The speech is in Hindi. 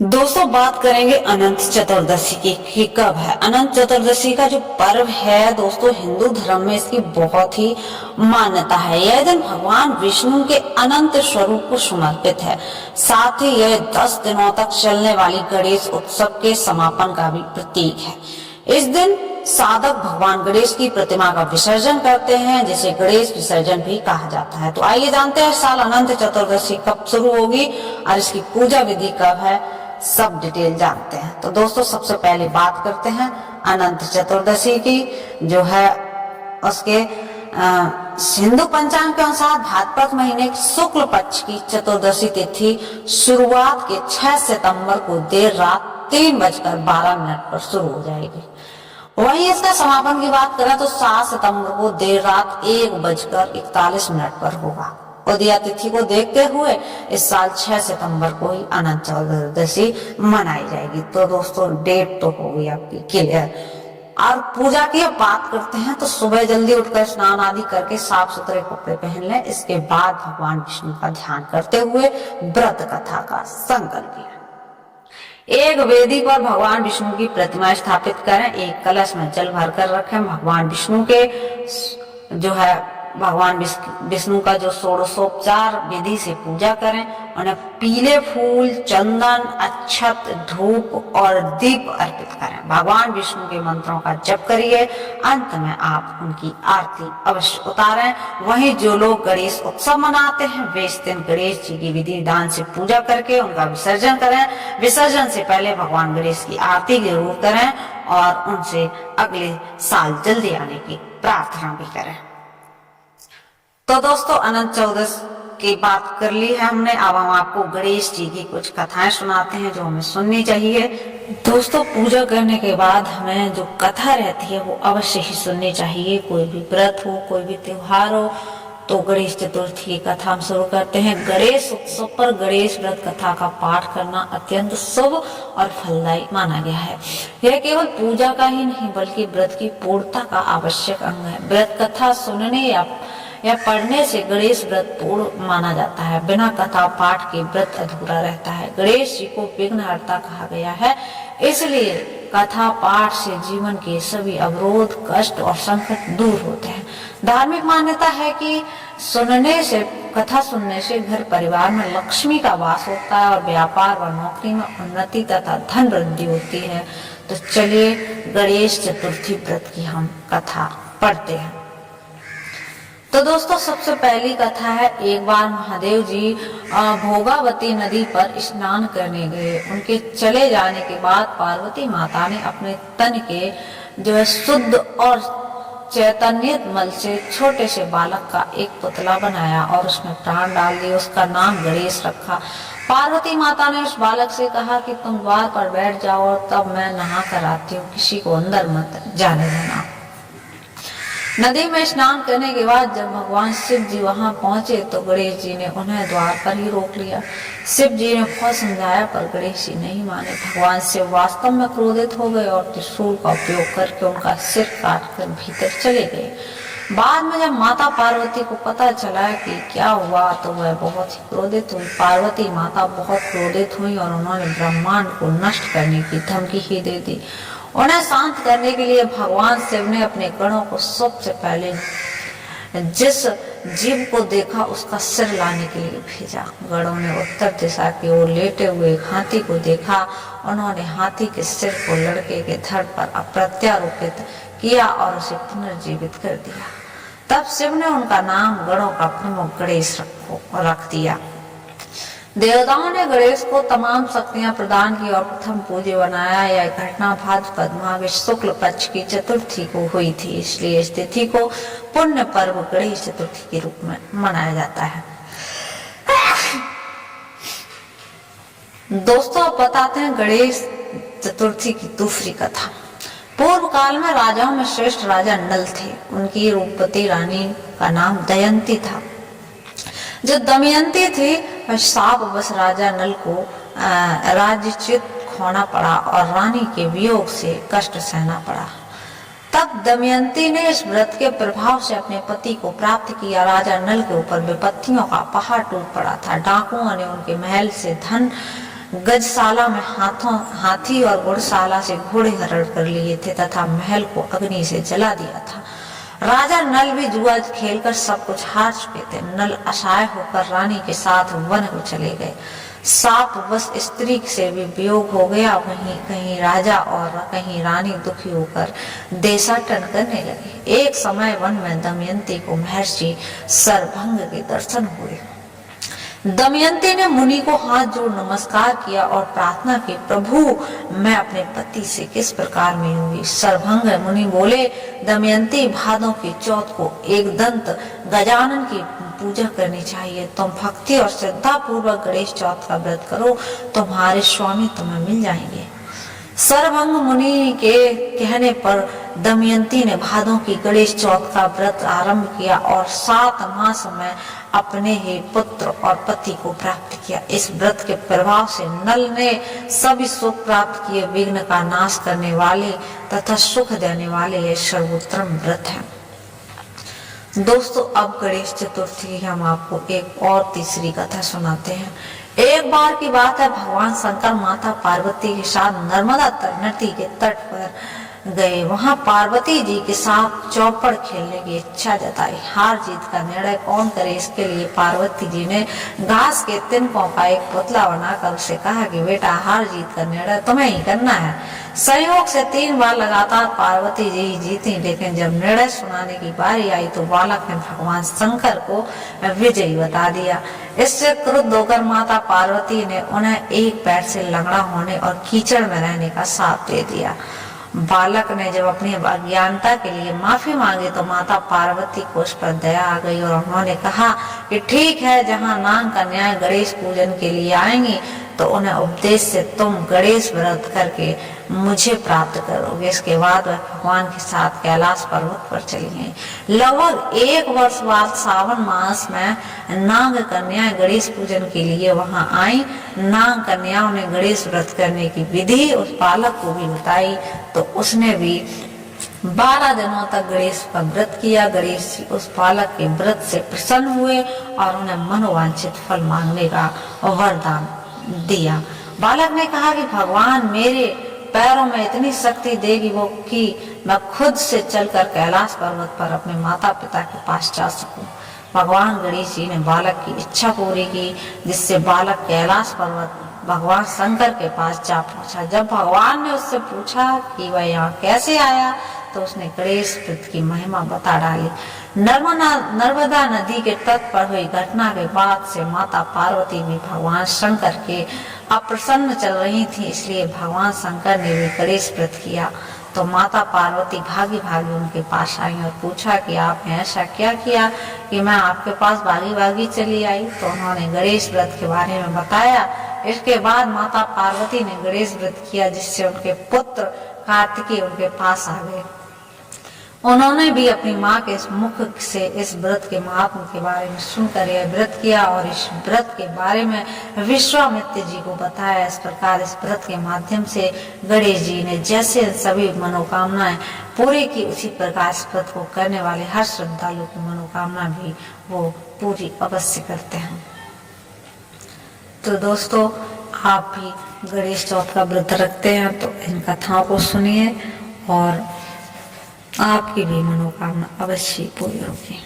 दोस्तों बात करेंगे अनंत चतुर्दशी की कि कब है। अनंत चतुर्दशी का जो पर्व है दोस्तों, हिंदू धर्म में इसकी बहुत ही मान्यता है। यह दिन भगवान विष्णु के अनंत स्वरूप को समर्पित है। साथ ही यह 10 दिनों तक चलने वाली गणेश उत्सव के समापन का भी प्रतीक है। इस दिन साधक भगवान गणेश की प्रतिमा का विसर्जन करते हैं, जिसे गणेश विसर्जन भी कहा जाता है। तो आइए जानते हैं साल अनंत चतुर्दशी कब शुरू होगी और इसकी पूजा विधि कब है, सब डिटेल जानते हैं। तो दोस्तों सबसे पहले बात करते हैं अनंत चतुर्दशी की, जो है उसके हिंदू पंचांग के अनुसार भाद्रपद महीने के शुक्ल पक्ष की चतुर्दशी तिथि शुरुआत के 6 सितंबर को देर रात 3:12 पर शुरू हो जाएगी। वहीं इसका समापन की बात करें तो 7 सितंबर को देर रात 1:41 पर होगा। उदया तिथि को देखते हुए इस साल 6 सितंबर को ही अनंत चतुर्दशी मनाई जाएगी। तो दोस्तों डेट तो हो गई आपकी क्लियर। और पूजा की बात करते हैं तो सुबह जल्दी उठकर स्नान आदि करके साफ सुथरे कपड़े पहन लें। इसके बाद भगवान विष्णु का ध्यान करते हुए व्रत कथा का संकल्प लें। एक वेदी पर भगवान विष्णु की प्रतिमा स्थापित करें, एक कलश में जल भरकर रखें। भगवान विष्णु के जो है भगवान विष्णु का जो षोडशोपचार विधि से पूजा करें। उन्हें पीले फूल, चंदन, अक्षत, धूप और दीप अर्पित करें। भगवान विष्णु के मंत्रों का जप करिए। अंत में आप उनकी आरती अवश्य उतारें। वहीं जो लोग गणेश उत्सव मनाते हैं वे इस दिन गणेश जी की विधि विधान से पूजा करके उनका विसर्जन करें। विसर्जन से पहले भगवान गणेश की आरती जरूर करें और उनसे अगले साल जल्दी आने की प्रार्थना भी करें। तो दोस्तों अनंत चतुर्दशी की बात कर ली है हमने। अब हम आपको गणेश जी की कुछ कथाएं सुनाते हैं जो हमें सुननी चाहिए। दोस्तों पूजा करने के बाद हमें जो कथा रहती है वो अवश्य ही सुननी चाहिए। कोई भी व्रत हो, कोई भी त्योहार हो, तो गणेश चतुर्थी की कथा हम शुरू करते हैं। गणेश उत्सव पर गणेश व्रत कथा का पाठ करना अत्यंत शुभ और फलदायी माना गया है। यह केवल पूजा का ही नहीं बल्कि व्रत की पूर्णता का आवश्यक अंग है। व्रत कथा सुनने या पढ़ने से गणेश व्रत पूर्ण माना जाता है। बिना कथा पाठ के व्रत अधूरा रहता है। गणेश जी को विघ्नहर्ता कहा गया है, इसलिए कथा पाठ से जीवन के सभी अवरोध, कष्ट और संकट दूर होते हैं। धार्मिक मान्यता है कि कथा सुनने से घर परिवार में लक्ष्मी का वास होता है और व्यापार व नौकरी में उन्नति तथा धन वृद्धि होती है। तो चलिए गणेश चतुर्थी व्रत की हम कथा पढ़ते हैं। तो दोस्तों सबसे पहली कथा है, एक बार महादेव जी भोगावती नदी पर स्नान करने गए। उनके चले जाने के बाद पार्वती माता ने अपने तन के जो है शुद्ध और चैतन्य मल से छोटे से बालक का एक पुतला बनाया और उसमें प्राण डाल दिए। उसका नाम गणेश रखा। पार्वती माता ने उस बालक से कहा कि तुम द्वार पर बैठ जाओ और तब मैं नहा कर आती हूँ, किसी को अंदर मत जाने देना। नदी में स्नान करने के बाद जब भगवान शिव जी वहां पहुंचे तो गणेश जी ने उन्हें द्वार पर ही रोक लिया। शिव जी ने बहुत समझाया पर गणेश जी नहीं माने। भगवान शिव वास्तव में क्रोधित हो गए और त्रिशूल का उपयोग करके उनका सिर काट कर भीतर चले गए। बाद में जब माता पार्वती को पता चला कि क्या हुआ तो वह बहुत ही क्रोधित हुई। पार्वती माता बहुत क्रोधित हुई और उन्होंने ब्रह्मांड को नष्ट करने की धमकी ही दे दी। उन्हें शांत करने के लिए भगवान शिव ने अपने गणों को सबसे पहले जिस जीव को देखा उसका सिर लाने के लिए भेजा। गणों ने उत्तर दिशा की ओर लेटे हुए एक हाथी को देखा। उन्होंने हाथी के सिर को लड़के के धड़ पर प्रत्यारोपित किया और उसे पुनर्जीवित कर दिया। तब शिव ने उनका नाम गणों का प्रमुख गणेश रख दिया। देवताओं ने गणेश को तमाम शक्तियां प्रदान की और प्रथम पूज्य बनाया। यह घटना भाद्रपद माह के शुक्ल पक्ष की चतुर्थी को हुई थी, इसलिए इस तिथि को पुण्य पर्व गणेश चतुर्थी के रूप में मनाया जाता है। दोस्तों अब बताते हैं गणेश चतुर्थी की दूसरी कथा। पूर्व काल में राजाओं में श्रेष्ठ राजा नल थे। उनकी रूपवती रानी का नाम दमयंती था। जो दमयंती थी वह शापवश राजा नल को राज्यच्युत खोना पड़ा और रानी के वियोग से कष्ट सहना पड़ा। तब दमयंती ने इस व्रत के प्रभाव से अपने पति को प्राप्त किया। राजा नल के ऊपर विपत्तियों का पहाड़ टूट पड़ा था। डाकुओं ने उनके महल से धन गजशाला में हाथी और घुड़शाला से घोड़े हरण कर लिए थे तथा महल को अग्नि से जला दिया था। राजा नल भी जुआ खेलकर सब कुछ हार चुके थे। नल असहाय होकर रानी के साथ वन को चले गए। शापवश स्त्री से भी वियोग हो गया। वहीं कहीं राजा और कहीं रानी दुखी होकर देशाटन करने लगे। एक समय वन में दमयंती को महर्षि सरभंग के दर्शन हुए। दमयंती ने मुनि को हाथ जोड़ नमस्कार किया और प्रार्थना की, प्रभु मैं अपने पति से किस प्रकार मिलूंगी। सरभंग मुनि बोले, दमयंती भादों की चौथ को एक दंत गजानन की पूजा करनी चाहिए। तुम भक्ति और श्रद्धा पूर्वक गणेश चौथ का व्रत करो, तुम्हारे स्वामी तुम्हें मिल जाएंगे। सरभंग मुनि के कहने पर दमयंती ने भादों की गणेश चौथ का व्रत आरंभ किया और 7 मास में अपने ही पुत्र और पति को प्राप्त किया। इस व्रत के प्रभाव से नल ने सभी सुख प्राप्त किए। विघ्न का नाश करने वाले तथा सुख देने वाले यह सर्वोत्तम व्रत है। दोस्तों, अब गणेश चतुर्थी हम आपको एक और तीसरी कथा सुनाते हैं। एक बार की बात है, भगवान शंकर माता पार्वती के साथ नर्मदा नदी के तट पर गए। वहां पार्वती जी के साथ चौपड़ खेलने की इच्छा जताई। हार जीत का निर्णय कौन करे, इसके लिए पार्वती जी ने घास के तिनकों का एक पुतला बनाकर उसे कहा कि बेटा, हार जीत का निर्णय तुम्हें ही करना है। संयोग से 3 बार लगातार पार्वती जी जीती, लेकिन जब निर्णय सुनाने की बारी आई तो बालक ने भगवान शंकर को विजयी बता दिया। इससे क्रुद्ध होकर माता पार्वती ने उन्हें एक पैर से लंगड़ा होने और कीचड़ में रहने का शाप दे दिया। बालक ने जब अपनी अज्ञानता के लिए माफी मांगी तो माता पार्वती को उस पर दया आ गई और उन्होंने कहा कि ठीक है, जहाँ नाग कन्याएं गणेश पूजन के लिए आएंगी तो उन्हें उपदेश से तुम गणेश व्रत करके मुझे प्राप्त करोगे। इसके बाद वह भगवान के साथ कैलाश पर्वत पर चली गई। लगभग 1 वर्ष बाद सावन मास में नाग कन्याएं गणेश पूजन के लिए वहां आई। नाग कन्याओं ने गणेश व्रत करने की विधि उस बालक को भी बताई, तो उसने भी 12 दिनों तक गणेश का व्रत किया। गणेश जी उस बालक के व्रत से प्रसन्न हुए और उन्हें मनोवांछित फल मांगने का वरदान दिया। बालक ने कहा कि भगवान मेरे पैरों में इतनी शक्ति देगी वो कि मैं खुद से चलकर कैलाश पर्वत पर अपने माता पिता के पास जा सकूं। भगवान गणेश जी ने बालक की इच्छा पूरी की, जिससे बालक कैलाश पर्वत भगवान शंकर के पास जा पहुंचा। जब भगवान ने उससे पूछा कि वह यहाँ कैसे आया तो उसने गणेश व्रत की महिमा बता डाली। नर्मदा नदी के तट पर हुई घटना के बाद से माता पार्वती भी भगवान शंकर के अप्रसन्न चल रही थी, इसलिए भगवान शंकर ने भी गणेश व्रत किया। तो माता पार्वती भागी भागी उनके पास आई और पूछा कि आपने ऐसा क्या किया कि मैं आपके पास भागी भागी चली आई। तो उन्होंने गणेश व्रत के बारे में बताया। इसके बाद माता पार्वती ने गणेश व्रत किया, जिससे उनके पुत्र कार्तिकेय उनके पास आ गए। उन्होंने भी अपनी माँ के मुख से इस व्रत के महात्म के बारे में सुनकर यह व्रत किया और इस व्रत के बारे में विश्वामित्र जी को बताया। इस प्रकार इस व्रत के माध्यम से गणेश जी ने जैसे सभी मनोकामनाएं पूरी की, उसी प्रकार इस व्रत को करने वाले हर श्रद्धालु की मनोकामना भी वो पूरी अवश्य करते हैं। तो दोस्तों, आप भी गणेश चौथ का व्रत रखते हैं तो इन कथाओं को सुनिए और आपकी भी मनोकामना अवश्य पूरी होगी।